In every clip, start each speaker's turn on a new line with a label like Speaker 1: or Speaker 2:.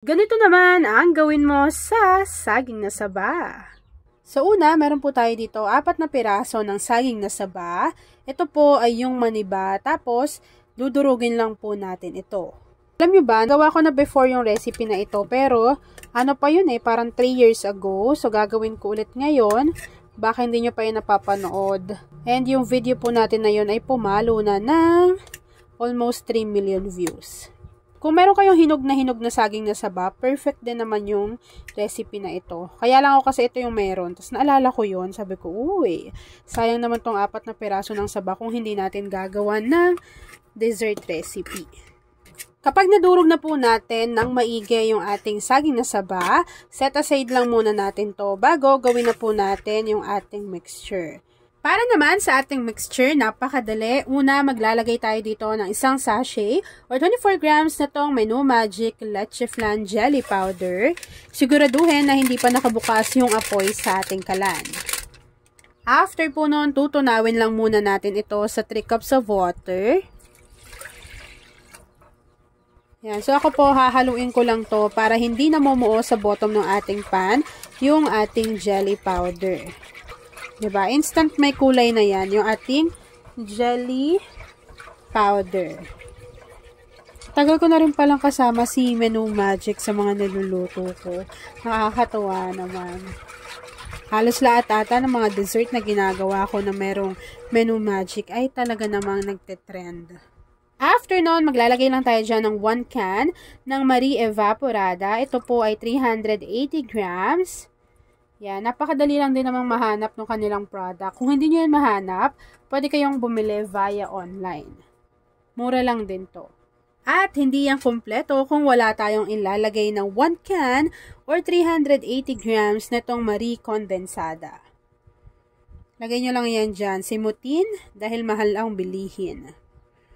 Speaker 1: Ganito naman ang gawin mo sa saging na saba. Sa una, meron po tayo dito 4 na piraso ng saging na saba. Ito po ay yung maniba, tapos dudurugin lang po natin ito. Alam nyo ba, gawa ko na before yung recipe na ito, pero ano pa yun parang 3 years ago. So gagawin ko ulit ngayon, baka hindi nyo pa yun napapanood. And yung video po natin na yun ay pumalo na ng almost 3 million views. Kung meron kayong hinog na saging na saba, perfect din naman yung recipe na ito. Kaya lang ako kasi ito yung meron. Tapos naalala ko yun, sabi ko, uy, sayang naman tong 4 na piraso ng saba kung hindi natin gagawa ng dessert recipe. Kapag nadurog na po natin ng maigi yung ating saging na saba, set aside lang muna natin to bago gawin na po natin yung ating mixture. Para naman sa ating mixture, napakadali. Una, maglalagay tayo dito ng isang sachet or 24 grams na tong Menu Magic Leche Flan Jelly Powder. Siguraduhin na hindi pa nakabukas yung apoy sa ating kalan. After po nun, tutunawin lang muna natin ito sa 3 cups of water. Yan. So, ako po, hahaluin ko lang to para hindi namumuo sa bottom ng ating pan yung ating jelly powder. Diba? Instant may kulay na yan, yung ating jelly powder. Tagal ko na rin palang kasama si Menu Magic sa mga niluluto ko. Nakakatawa naman. Halos lahat ata ng mga dessert na ginagawa ko na merong Menu Magic ay talaga namang nagte-trend. After nun, maglalagay lang tayo dyan ng 1 can ng Marie Evaporada. Ito po ay 380 grams. Yan, napakadali lang din namang mahanap ng kanilang product. Kung hindi nyo yan mahanap, pwede kayong bumili via online. Mura lang din to. At hindi yan kompleto kung wala tayong ilalagay ng 1 can or 380 grams na itong Marie Condensada. Lagay nyo lang yan dyan, simutin, dahil mahal ang bilihin.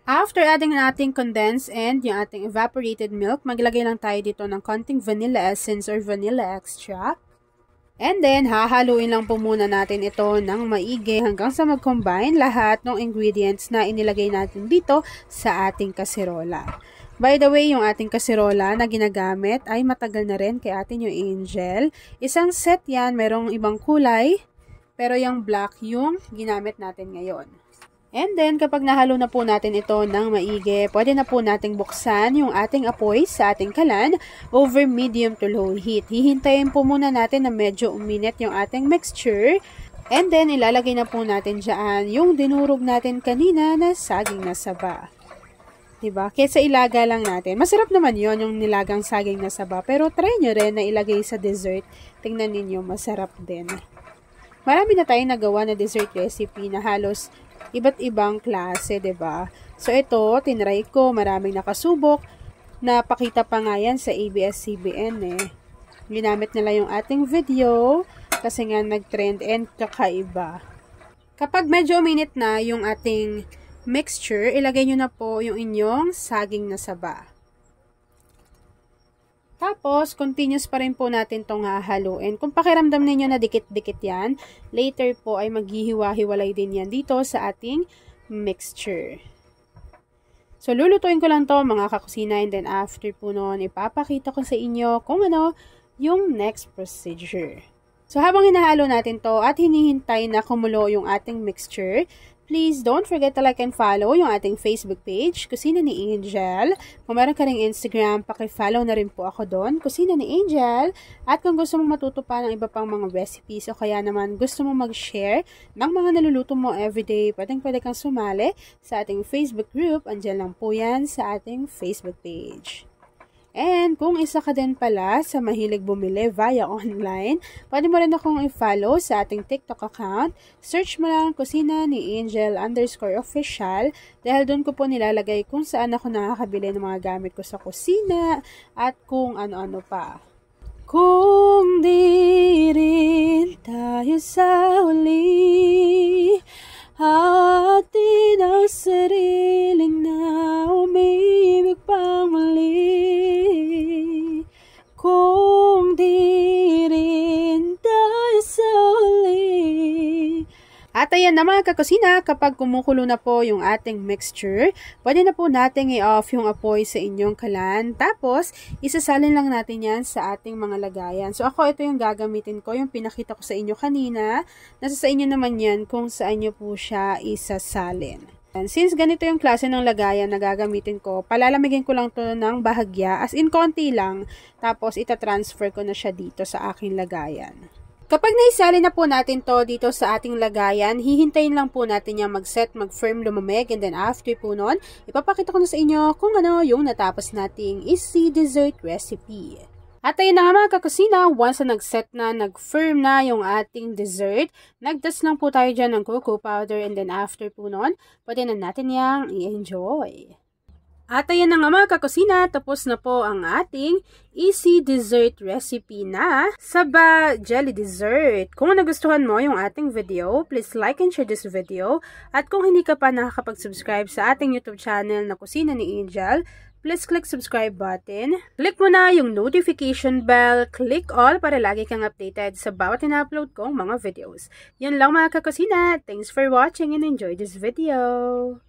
Speaker 1: After adding nating condensed and yung ating evaporated milk, maglagay lang tayo dito ng konting vanilla essence or vanilla extract. And then, hahaluin lang po muna natin ito ng maigi hanggang sa mag-combine lahat ng ingredients na inilagay natin dito sa ating kaserola. By the way, yung ating kaserola na ginagamit ay matagal na rin kay atin yung Angel. Isang set yan, merong ibang kulay, pero yung black yung ginamit natin ngayon. And then, kapag nahalo na po natin ito ng maigi, pwede na po nating buksan yung ating apoy sa ating kalan over medium to low heat. Hihintayin po muna natin na medyo uminit yung ating mixture. And then, ilalagay na po natin dyan yung dinurog natin kanina na saging na saba. Diba? Kesa ilaga lang natin. Masarap naman yon yung nilagang saging na saba. Pero try nyo rin na ilagay sa dessert. Tingnan ninyo, masarap din. Marami na tayong nagawa na dessert recipe na halos iba't ibang klase, 'di ba? So ito, tinry ko, maraming nakasubok. Napakita pa nga yan sa ABS-CBN Ginamit nila yung ating video kasi nga nag-trend and kakaiba. Kapag medyo uminit na yung ating mixture, ilagay nyo na po yung inyong saging na saba. Tapos, continuous pa rin po natin itong hahaluin. Kung pakiramdam ninyo na dikit-dikit yan, later po ay maghihiwa-hiwalay din yan dito sa ating mixture. So, lulutuin ko lang to mga kakusina, and then after po noon, ipapakita ko sa inyo kung ano yung next procedure. So, habang hinahalo natin to at hinihintay na kumulo yung ating mixture, please don't forget to like and follow yung ating Facebook page, Kusina ni Angel. Kung meron ka ring Instagram, paki-follow na rin po ako doon, Kusina ni Angel. At kung gusto mong matuto pa ng iba pang mga recipes o kaya naman gusto mong mag-share ng mga naluluto mo everyday, pwede kang sumali sa ating Facebook group. Andiyan lang po yan sa ating Facebook page. And kung isa ka din pala sa mahilig bumili via online, pwede mo rin akong i-follow sa ating TikTok account. Search mo lang Kusina ni Angel_official dahil doon ko po nilalagay kung saan ako nakakabili ng mga gamit ko sa kusina at kung ano-ano pa. Kung di rin tayo sa uli, atin ang sariling na umibig pang muli. Kung di rin tayo sa uli. At At ayan na mga kakusina, kapag kumukulo na po yung ating mixture, pwede na po natin i-off yung apoy sa inyong kalan. Tapos, isasalin lang natin yan sa ating mga lagayan. So ako, ito yung gagamitin ko, yung pinakita ko sa inyo kanina. Nasa sa inyo naman yan kung saan nyo po siya isasalin. And since ganito yung klase ng lagayan na gagamitin ko, palalamigin ko lang to ng bahagya, as in konti lang. Tapos, itatransfer ko na siya dito sa aking lagayan. Kapag naisali na po natin to dito sa ating lagayan, hihintayin lang po natin yung mag-set, mag-firm, lumamig, and then after po nun, ipapakita ko na sa inyo kung ano yung natapos nating easy dessert recipe. At ayun na nga mga kakusina, once na nag-set na, nag-firm na yung ating dessert, nag-dust lang po tayo dyan ng cocoa powder, and then after po nun, pwede na natin yung i-enjoy. At ayan na nga mga kakusina, tapos na po ang ating easy dessert recipe na Saba Jelly Dessert. Kung nagustuhan mo yung ating video, please like and share this video. At kung hindi ka pa nakakapag-subscribe sa ating YouTube channel na Kusina ni Angel, please click subscribe button. Click mo na yung notification bell, click all para lagi kang updated sa bawat ina-upload kong mga videos. Yun lang mga kakusina. Thanks for watching and enjoy this video.